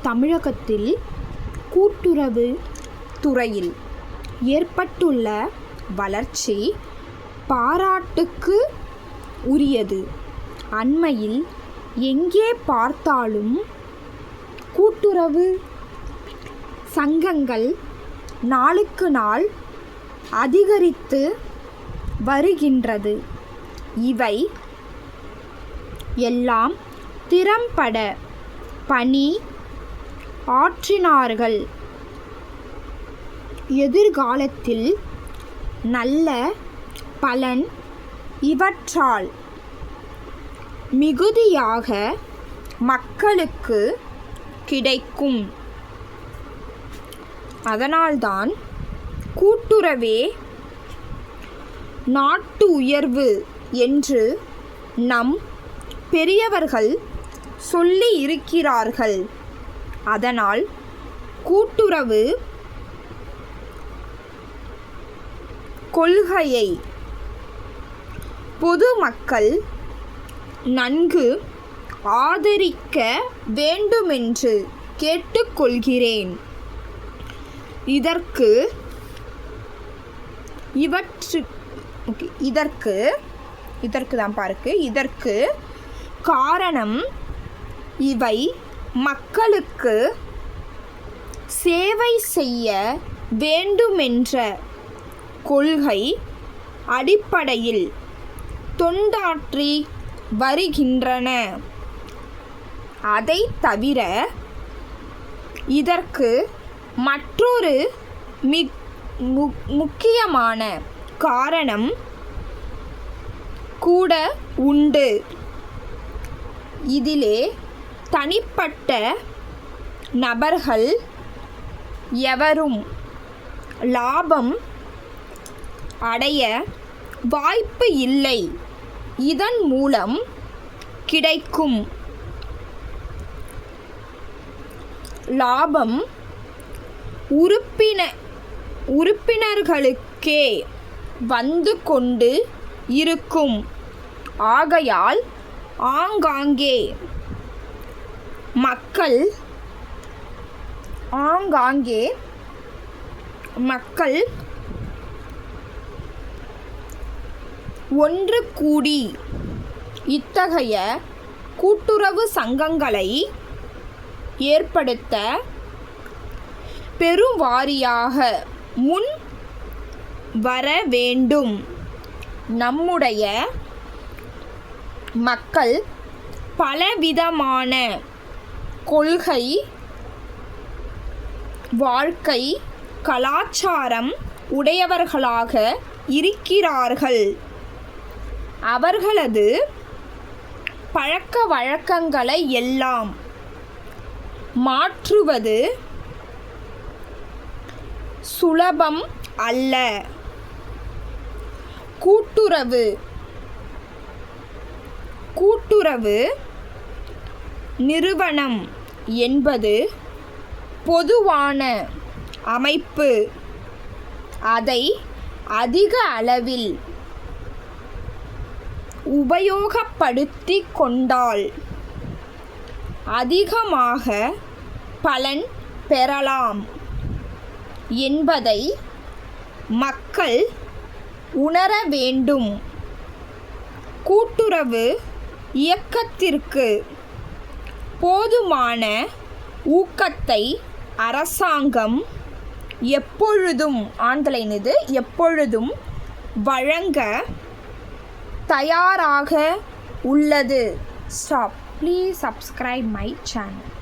தமிழகத்தில் கூட்டுறவு துறையில் ஏற்பட்டுள்ள வளர்ச்சி பாராட்டுக்கு உரியது. அண்மையில் எங்கே பார்த்தாலும் கூட்டுறவு சங்கங்கள் நாளுக்கு நாள் அதிகரித்து வருகின்றது. இவை எல்லாம் திறம்பட பணி ஆற்றினார்கள். எதிர்காலத்தில் நல்ல பலன் இவற்றால் மிகுதியாக மக்களுக்கு கிடைக்கும். அதனால்தான் கூட்டுறவே நாட்டு உயர்வு என்று நம் பெரியவர்கள் சொல்லி இருக்கிறார்கள். அதனால் கூட்டுறவு கொள்கையை பொதுமக்கள் நன்கு ஆதரிக்க வேண்டுமென்று கேட்டுக்கொள்கிறேன். இதற்கு காரணம் இவை மக்களுக்கு சேவை செய்ய வேண்டுமென்ற கொள்கை அடிப்படையில் தொண்டாற்றி வருகின்றன. அதை தவிர இதற்கு மற்றொரு முக்கியமான காரணம் கூட உண்டு. இதிலே தனிப்பட்ட நபர்கள் எவரும் லாபம் அடைய வாய்ப்பு இல்லை. இதன் மூலம் கிடைக்கும் லாபம் உறுப்பினர்களுக்கே வந்து கொண்டு இருக்கும். ஆகையால் ஆங்காங்கே மக்கள் ஒன்று கூடி இத்தகைய கூட்டுறவு சங்கங்களை ஏற்படுத்த பெருவாரியாக முன் வர வேண்டும். நம்முடைய மக்கள் பலவிதமான கொள்கை, வாழ்க்கை, கலாச்சாரம் உடையவர்களாக இருக்கிறார்கள். அவர்களது பழக்க வழக்கங்களை எல்லாம் மாற்றுவது சுலபம் அல்ல. கூட்டுறவு நிறுவனம் என்பது பொதுவான அமைப்பு. அதை அதிக அளவில் உபயோகப்படுத்திக் கொண்டால் அதிகமாக பலன் பெறலாம் என்பதை மக்கள் உணர வேண்டும். கூட்டுறவு இயக்கத்திற்கு போதுமான ஊக்கத்தை அரசாங்கம் எப்பொழுதும் வழங்க தயாராக உள்ளது. Please subscribe my channel.